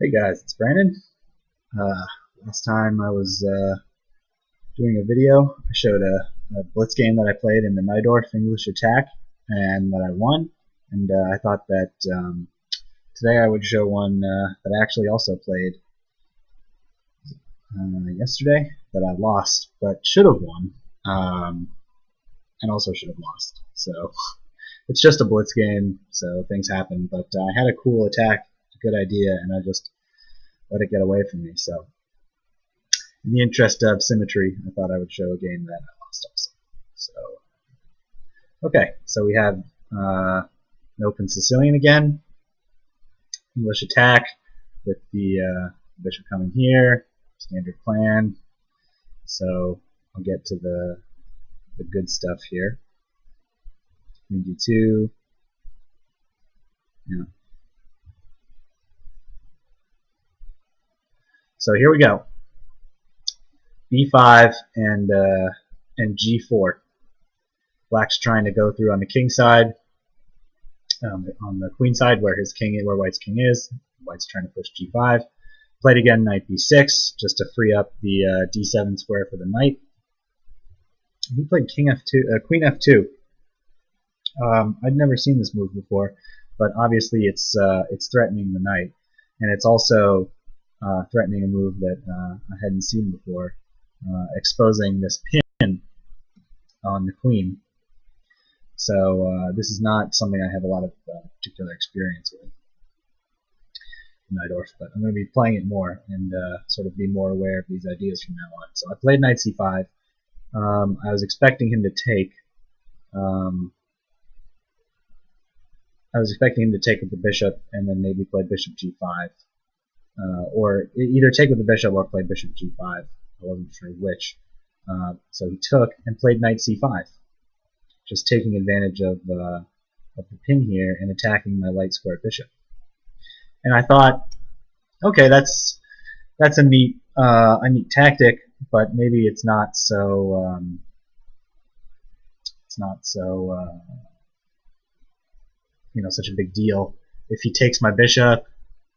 Hey guys, it's Brandon. Last time I was doing a video, I showed a Blitz game that I played in the Najdorf English attack and that I won. And I thought that today I would show one that I actually also played yesterday that I lost, but should have won, and also should have lost. So it's just a Blitz game, so things happen. But I had a cool attack, a good idea, and I just let it get away from me. So in the interest of symmetry, I thought I would show a game that I lost also. So okay, so we have an open Sicilian again, English attack with the bishop coming here, standard plan. So I'll get to the good stuff here. Queen d2. Yeah. So here we go. b5 and g4. Black's trying to go through on the king side, on the queen side where his king, where White's king is. White's trying to push g5. Played again knight b6 just to free up the d7 square for the knight. He played king f2, queen f2. I'd never seen this move before, but obviously it's threatening the knight, and it's also threatening a move that I hadn't seen before, exposing this pin on the queen. So this is not something I have a lot of particular experience with in Najdorf, but I'm going to be playing it more and sort of be more aware of these ideas from now on. So I played knight c5. I was expecting him to take. I was expecting him to take with the bishop and then maybe play bishop g5. Or either take with the bishop or play bishop g5. I wasn't sure which. So he took and played knight c5, just taking advantage of the pin here and attacking my light square bishop. And I thought, okay, that's a neat tactic, but maybe it's not so such a big deal. If he takes my bishop,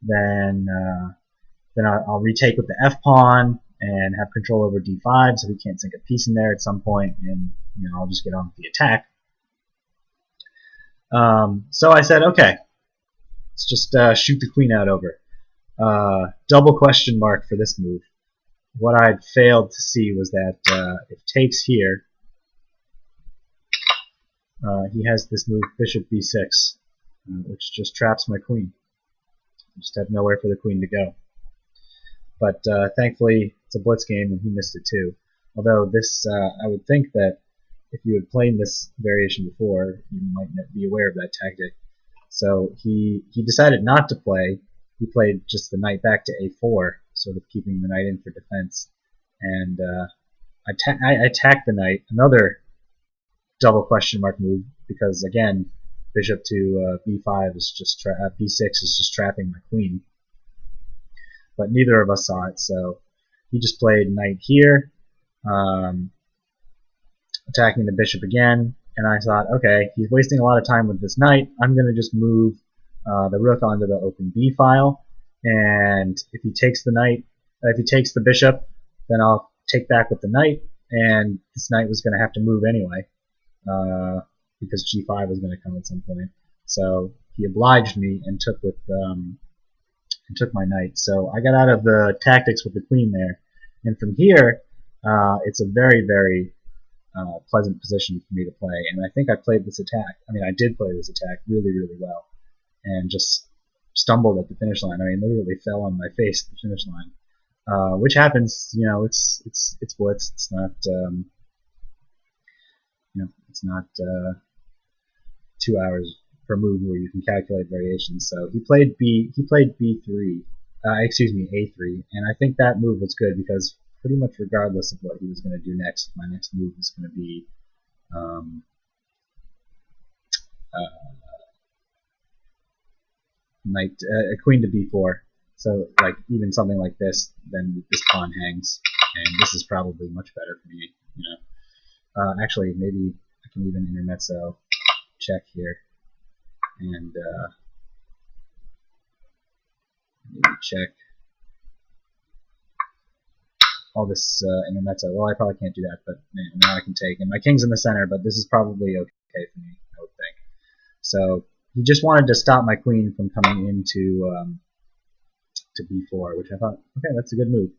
then I'll retake with the f pawn and have control over d5, so he can't sink a piece in there at some point, and I'll just get on with the attack. So I said, okay, let's just shoot the queen out over. Double question mark for this move. What I'd failed to see was that if takes here, he has this move bishop b6, which just traps my queen. I just have nowhere for the queen to go. But thankfully, it's a Blitz game, and he missed it too. Although this, I would think that if you had played this variation before, you might not be aware of that tactic. So he decided not to play. He played just the knight back to a4, sort of keeping the knight in for defense. And I attacked the knight. Another double question mark move, because again, bishop to b5 is just b6 is just trapping my queen. But neither of us saw it, so he just played knight here, attacking the bishop again. And I thought, okay, he's wasting a lot of time with this knight. I'm going to just move the rook onto the open b file, and if he takes the knight, if he takes the bishop, then I'll take back with the knight, and this knight was going to have to move anyway, because g5 was going to come at some point. So he obliged me and took with took my knight. So I got out of the tactics with the queen there, and from here, it's a very, very pleasant position for me to play. And I think I played this attack. I mean, I did play this attack really, really well, and just stumbled at the finish line. I mean, literally fell on my face at the finish line, which happens. It's Blitz. It's not it's not 2 hours per move where you can calculate variations. So he played b3, excuse me, a3, and I think that move was good because pretty much regardless of what he was going to do next, my next move was going to be queen to b4. So like even something like this, then this pawn hangs, and this is probably much better for me. Actually, maybe I can even intermezzo check here, and maybe check all this intermezzo. Well, I probably can't do that, but now I can take. And my king's in the center, but this is probably okay for me, I would think. So he just wanted to stop my queen from coming into to b4, which I thought, okay, that's a good move.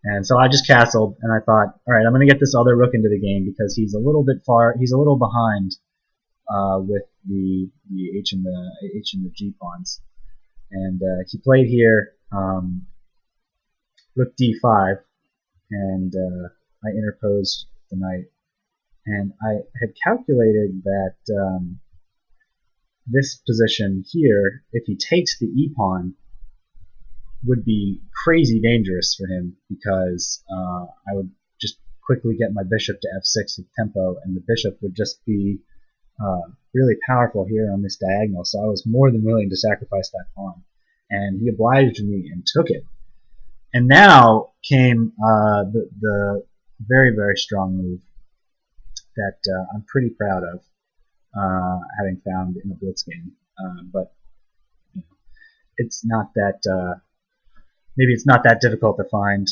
And so I just castled, and I thought, all right, I'm going to get this other rook into the game because he's a little bit far. He's a little behind with the h and the g pawns. And he played here rook d5, and I interposed the knight. And I had calculated that this position here, if he takes the e-pawn, would be crazy dangerous for him because I would just quickly get my bishop to f6 with tempo, and the bishop would just be really powerful here on this diagonal. So I was more than willing to sacrifice that pawn, and he obliged me and took it. And now came the very, very strong move that I'm pretty proud of having found in a Blitz game. But you know, it's not that maybe it's not that difficult to find.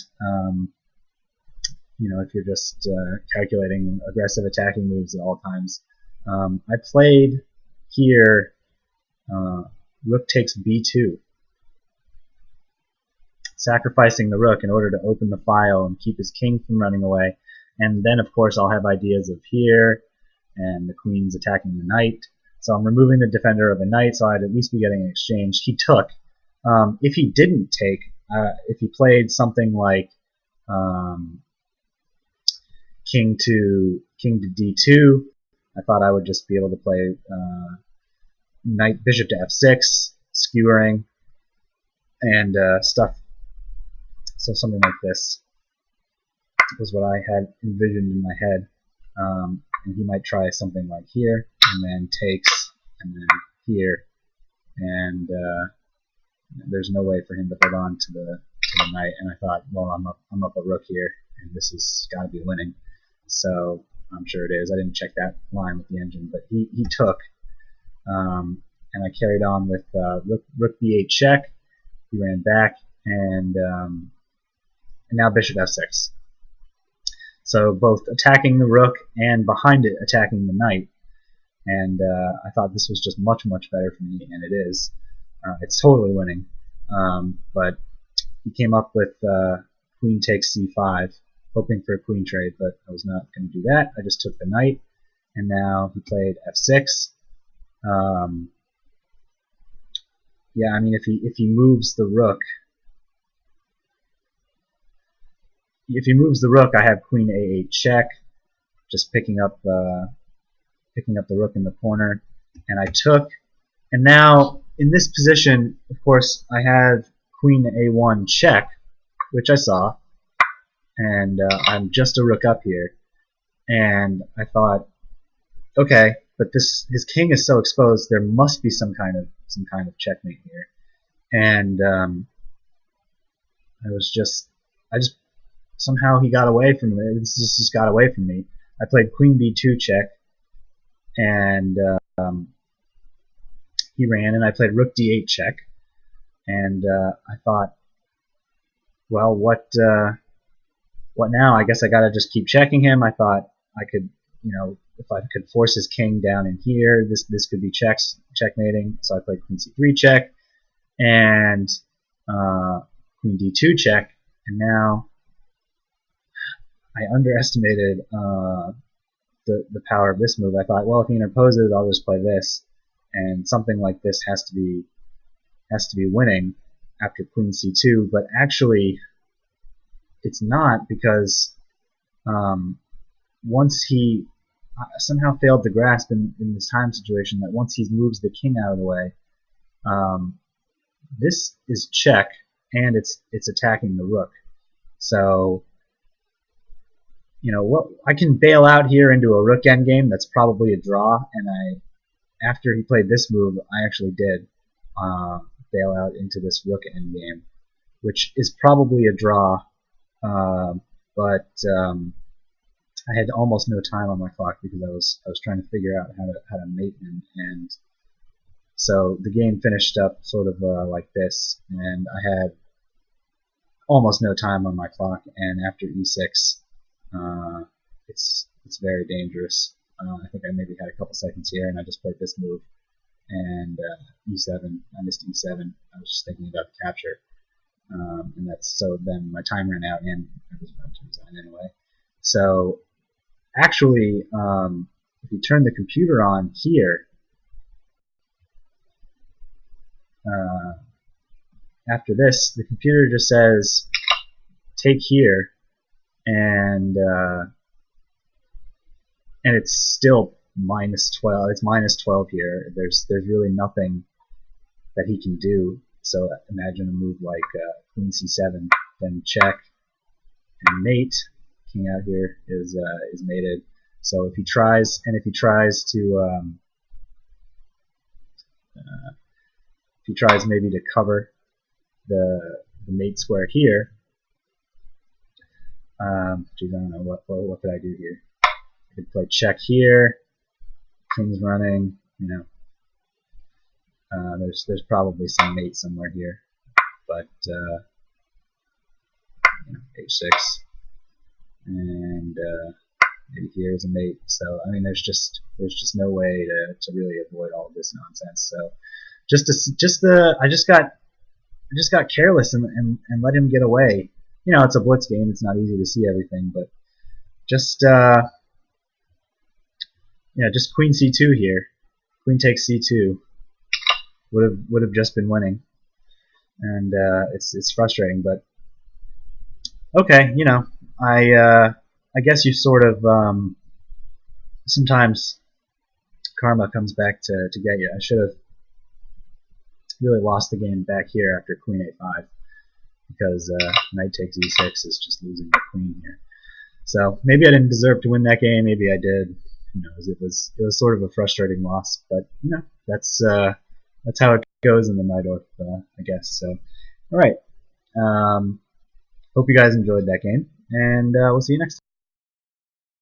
You know, if you're just calculating aggressive attacking moves at all times. I played here rook takes b2, sacrificing the rook in order to open the file and keep his king from running away. And then, of course, I'll have ideas of here, and the queen's attacking the knight. So I'm removing the defender of the knight, so I'd at least be getting an exchange. He took. If he didn't take, if he played something like king to d2, I thought I would just be able to play knight bishop to f6, skewering, and stuff. So something like this was what I had envisioned in my head. And he might try something like here, and then takes, and then here, and there's no way for him to hold on to the knight. And I thought, well, I'm up a rook here, and this has got to be winning. So I'm sure it is. I didn't check that line with the engine, but he took, and I carried on with rook b8 check. He ran back, and now bishop f6. So both attacking the rook and behind it attacking the knight. And I thought this was just much, much better for me, and it is. It's totally winning. But he came up with queen takes c5, hoping for a queen trade, but I was not going to do that. I just took the knight, and now he played f6. Yeah, I mean, if he moves the rook, I have queen a8 check, just picking up the rook in the corner, and I took. And now in this position, of course, I have queen a1 check, which I saw, and I'm just a rook up here. And I thought, okay, but his king is so exposed, there must be some kind of checkmate here. And somehow he got away from me. This just got away from me. I played queen b2 check, and he ran, and I played rook d8 check, and I thought, well, what now? I guess I gotta just keep checking him. I thought I could, if I could force his king down in here, this could be checkmating. So I played queen c3 check, and queen d2 check, and now I underestimated the power of this move. I thought, well, if he interposes, I'll just play this, and something like this has to be winning after queen c2. But actually, it's not, because once he somehow failed to grasp in this time situation that once he moves the king out of the way, this is check, and it's attacking the rook. So, what I can bail out here into a rook endgame. That's probably a draw, and after he played this move, I actually did bail out into this rook endgame, which is probably a draw, but I had almost no time on my clock because I was trying to figure out how to mate him, and So the game finished up sort of like this, and I had almost no time on my clock, and after e6, it's very dangerous. I think I maybe had a couple seconds here, and I just played this move, and e7. I missed e7. I was just thinking about the capture, and that's so. Then my time ran out, and I was about to resign anyway. So actually, if you turn the computer on here, after this, the computer just says take here, and it's still minus 12. It's minus 12 here. There's really nothing that he can do. So imagine a move like queen c7, then check and mate. King out here is mated. So if he tries, and if he tries maybe to cover the mate square here, geez, I don't know what could I do here. I could play check here. King's running, you know. There's probably some mate somewhere here, but h6, and maybe here is a mate. So I mean, there's just no way to really avoid all of this nonsense. So I just got careless and let him get away. You know, it's a blitz game. It's not easy to see everything, but just just queen c2 here. Queen takes c2 would have just been winning, and it's frustrating. But okay, you know, I guess you sort of sometimes karma comes back to get you. I should have really lost the game back here after queen a5, because knight takes e6 is just losing the queen here. So maybe I didn't deserve to win that game. Maybe I did. Who knows? It was sort of a frustrating loss, but you know, that's how it goes in the Najdorf, I guess. So, all right. Hope you guys enjoyed that game, and we'll see you next time.